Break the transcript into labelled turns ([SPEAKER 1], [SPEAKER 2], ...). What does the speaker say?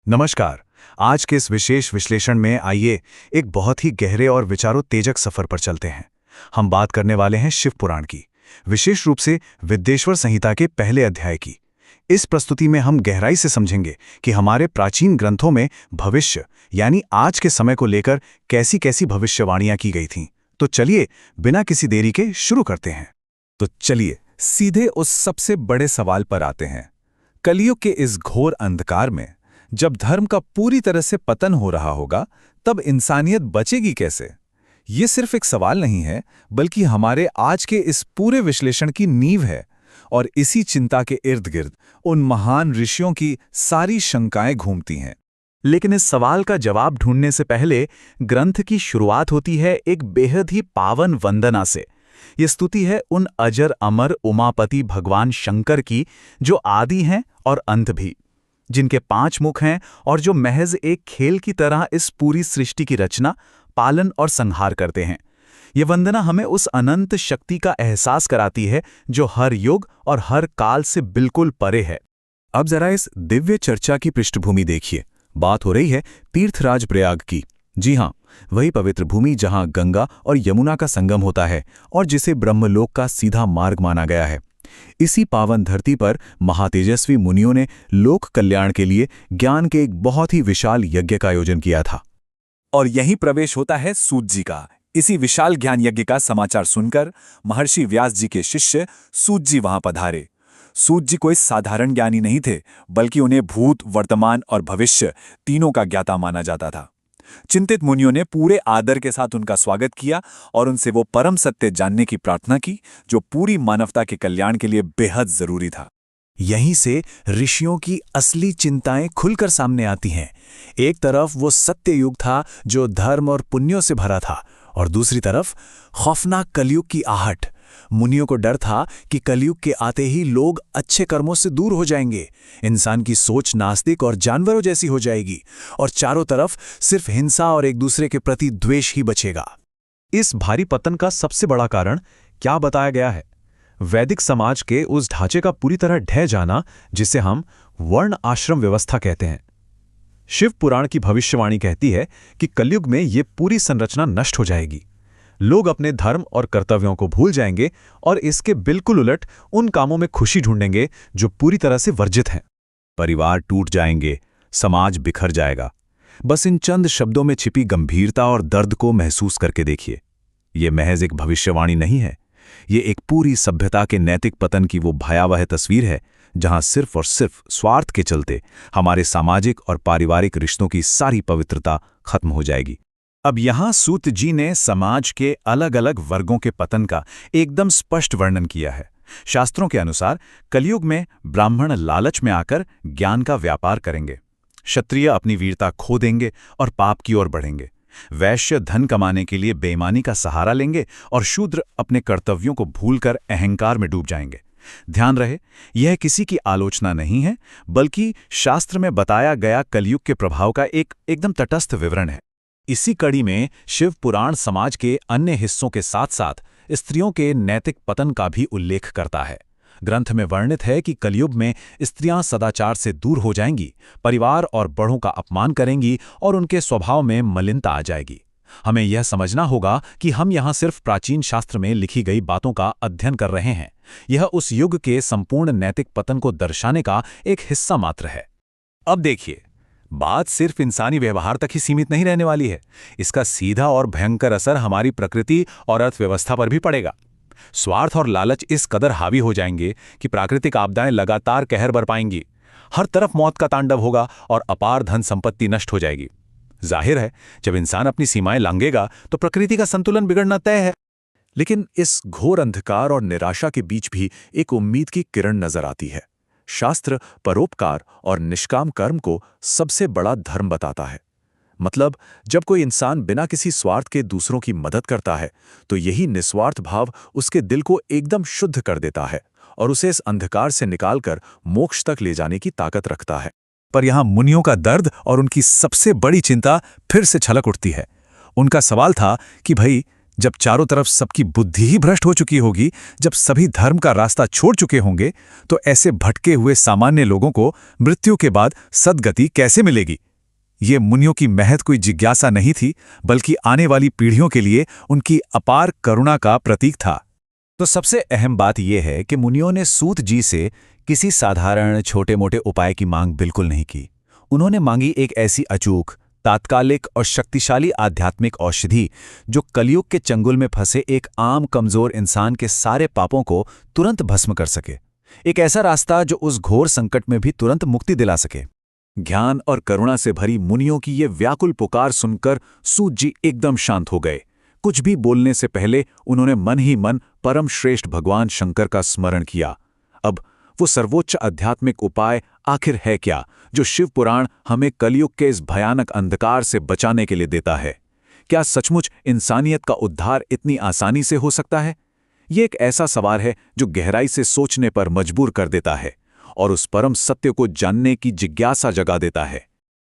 [SPEAKER 1] नमस्कार। आज के इस विशेष विश्लेषण में आइए एक बहुत ही गहरे और विचारोत्तेजक सफर पर चलते हैं। हम बात करने वाले हैं शिव पुराण की, विशेष रूप से विद्येश्वर संहिता के पहले अध्याय की। इस प्रस्तुति में हम गहराई से समझेंगे कि हमारे प्राचीन ग्रंथों में भविष्य यानी आज के समय को लेकर कैसी कैसी भविष्यवाणियां की गई थीं। तो चलिए बिना किसी देरी के शुरू करते हैं।
[SPEAKER 2] तो चलिए सीधे उस सबसे बड़े सवाल पर आते हैं। कलयुग के इस घोर अंधकार में जब धर्म का पूरी तरह से पतन हो रहा होगा, तब इंसानियत बचेगी कैसे? ये सिर्फ एक सवाल नहीं है, बल्कि हमारे आज के इस पूरे विश्लेषण की नींव है। और इसी चिंता के इर्द गिर्द उन महान ऋषियों की सारी शंकाएं घूमती हैं।
[SPEAKER 1] लेकिन इस सवाल का जवाब ढूंढने से पहले ग्रंथ की शुरुआत होती है एक बेहद ही पावन वंदना से। ये स्तुति है उन अजर अमर उमापति भगवान शंकर की, जो आदि हैं और अंत भी, जिनके 5 मुख हैं और जो महज एक खेल की तरह इस पूरी सृष्टि की रचना, पालन और संहार करते हैं। ये वंदना हमें उस अनंत शक्ति का एहसास कराती है जो हर युग और हर काल से बिल्कुल परे है।
[SPEAKER 2] अब जरा इस दिव्य चर्चा की पृष्ठभूमि देखिए। बात हो रही है तीर्थराज प्रयाग की। जी हाँ, वही पवित्र भूमि जहां गंगा और यमुना का संगम होता है और जिसे ब्रह्मलोक का सीधा मार्ग माना गया है। इसी पावन धरती पर महातेजस्वी मुनियों ने लोक कल्याण के लिए ज्ञान के एक बहुत ही विशाल यज्ञ का आयोजन किया था।
[SPEAKER 3] और यहीं प्रवेश होता है सूत जी का। इसी विशाल ज्ञान यज्ञ का समाचार सुनकर महर्षि व्यास जी के शिष्य सूत जी वहां पधारे। सूत जी कोई साधारण ज्ञानी नहीं थे, बल्कि उन्हें भूत, वर्तमान और भविष्य तीनों का ज्ञाता माना जाता था। चिंतित मुनियों ने पूरे आदर के साथ उनका स्वागत किया और उनसे वो परम सत्य जानने की प्रार्थना की जो पूरी मानवता के कल्याण के लिए बेहद जरूरी था।
[SPEAKER 1] यहीं से ऋषियों की असली चिंताएं खुलकर सामने आती हैं। एक तरफ वो सत्य युग था जो धर्म और पुण्यों से भरा था, और दूसरी तरफ खौफनाक कलयुग की आहट। मुनियों को डर था कि कलयुग के आते ही लोग अच्छे कर्मों से दूर हो जाएंगे, इंसान की सोच नास्तिक और जानवरों जैसी हो जाएगी, और चारों तरफ सिर्फ हिंसा और एक दूसरे के प्रति द्वेष ही बचेगा।
[SPEAKER 2] इस भारी पतन का सबसे बड़ा कारण क्या बताया गया है? वैदिक समाज के उस ढांचे का पूरी तरह ढह जाना जिसे हम वर्ण आश्रम व्यवस्था कहते हैं। शिव पुराण की भविष्यवाणी कहती है कि कलयुग में ये पूरी संरचना नष्ट हो जाएगी। लोग अपने धर्म और कर्तव्यों को भूल जाएंगे और इसके बिल्कुल उलट उन कामों में खुशी ढूंढेंगे जो पूरी तरह से वर्जित हैं।
[SPEAKER 1] परिवार टूट जाएंगे, समाज बिखर जाएगा। बस इन चंद शब्दों में छिपी गंभीरता और दर्द को महसूस करके देखिए। ये महज एक भविष्यवाणी नहीं है, ये एक पूरी सभ्यता के नैतिक पतन की वो भयावह तस्वीर है जहां सिर्फ और सिर्फ स्वार्थ के चलते हमारे सामाजिक और पारिवारिक रिश्तों की सारी पवित्रता खत्म हो जाएगी।
[SPEAKER 2] अब यहां सूत जी ने समाज के अलग अलग वर्गों के पतन का एकदम स्पष्ट वर्णन किया है। शास्त्रों के अनुसार कलयुग में ब्राह्मण लालच में आकर ज्ञान का व्यापार करेंगे, क्षत्रिय अपनी वीरता खो देंगे और पाप की ओर बढ़ेंगे, वैश्य धन कमाने के लिए बेईमानी का सहारा लेंगे और शूद्र अपने कर्तव्यों को भूलकर अहंकार में डूब जाएंगे। ध्यान रहे, यह किसी की आलोचना नहीं है, बल्कि शास्त्र में बताया गया कलयुग के प्रभाव का एक एकदम तटस्थ विवरण है। इसी कड़ी में शिव पुराण समाज के अन्य हिस्सों के साथ साथ स्त्रियों के नैतिक पतन का भी उल्लेख करता है। ग्रंथ में वर्णित है कि कलयुग में स्त्रियां सदाचार से दूर हो जाएंगी, परिवार और बड़ों का अपमान करेंगी और उनके स्वभाव में मलिनता आ जाएगी। हमें यह समझना होगा कि हम यहाँ सिर्फ प्राचीन शास्त्र में लिखी गई बातों का अध्ययन कर रहे हैं। यह उस युग के संपूर्ण नैतिक पतन को दर्शाने का एक हिस्सा मात्र है। अब देखिए, बात सिर्फ इंसानी व्यवहार तक ही सीमित नहीं रहने वाली है। इसका सीधा और भयंकर असर हमारी प्रकृति और अर्थव्यवस्था पर भी पड़ेगा। स्वार्थ और लालच इस कदर हावी हो जाएंगे कि प्राकृतिक आपदाएं लगातार कहर बरपाएंगी। हर तरफ मौत का तांडव होगा और अपार धन संपत्ति नष्ट हो जाएगी। जाहिर है, जब इंसान अपनी सीमाएं लांघेगा तो प्रकृति का संतुलन बिगड़ना तय है। लेकिन इस घोर अंधकार और निराशा के बीच भी एक उम्मीद की किरण नजर आती है। शास्त्र परोपकार और निष्काम कर्म को सबसे बड़ा धर्म बताता है। मतलब, जब कोई इंसान बिना किसी स्वार्थ के दूसरों की मदद करता है, तो यही निस्वार्थ भाव उसके दिल को एकदम शुद्ध कर देता है और उसे इस अंधकार से निकालकर मोक्ष तक ले जाने की ताकत रखता है। पर यहां मुनियों का दर्द और उनकी सबसे बड़ी चिंता फिर से छलक उठती है। उनका सवाल था कि भाई, जब चारों तरफ सबकी बुद्धि ही भ्रष्ट हो चुकी होगी, जब सभी धर्म का रास्ता छोड़ चुके होंगे, तो ऐसे भटके हुए सामान्य लोगों को मृत्यु के बाद सद्गति कैसे मिलेगी? ये मुनियों की महज कोई जिज्ञासा नहीं थी, बल्कि आने वाली पीढ़ियों के लिए उनकी अपार करुणा का प्रतीक था। तो सबसे अहम बात यह है कि मुनियों ने सूत जी से किसी साधारण छोटे-मोटे उपाय की मांग बिल्कुल नहीं की। उन्होंने मांगी एक ऐसी अचूक, तात्कालिक और शक्तिशाली आध्यात्मिक औषधि जो कलयुग के चंगुल में फंसे एक आम कमजोर इंसान के सारे पापों को तुरंत भस्म कर सके। एक ऐसा रास्ता जो उस घोर संकट में भी तुरंत मुक्ति दिला सके। ज्ञान और करुणा से भरी मुनियों की ये व्याकुल पुकार सुनकर सूत जी एकदम शांत हो गए। कुछ भी बोलने से पहले उन्होंने मन ही मन परम श्रेष्ठ भगवान शंकर का स्मरण किया। अब वो सर्वोच्च आध्यात्मिक उपाय आखिर है क्या, जो शिव पुराण हमें कलयुग के इस भयानक अंधकार से बचाने के लिए देता है? क्या सचमुच इंसानियत का उद्धार इतनी आसानी से हो सकता है? ये एक ऐसा सवाल है जो गहराई से सोचने पर मजबूर कर देता है और उस परम सत्य को जानने की जिज्ञासा जगा देता है।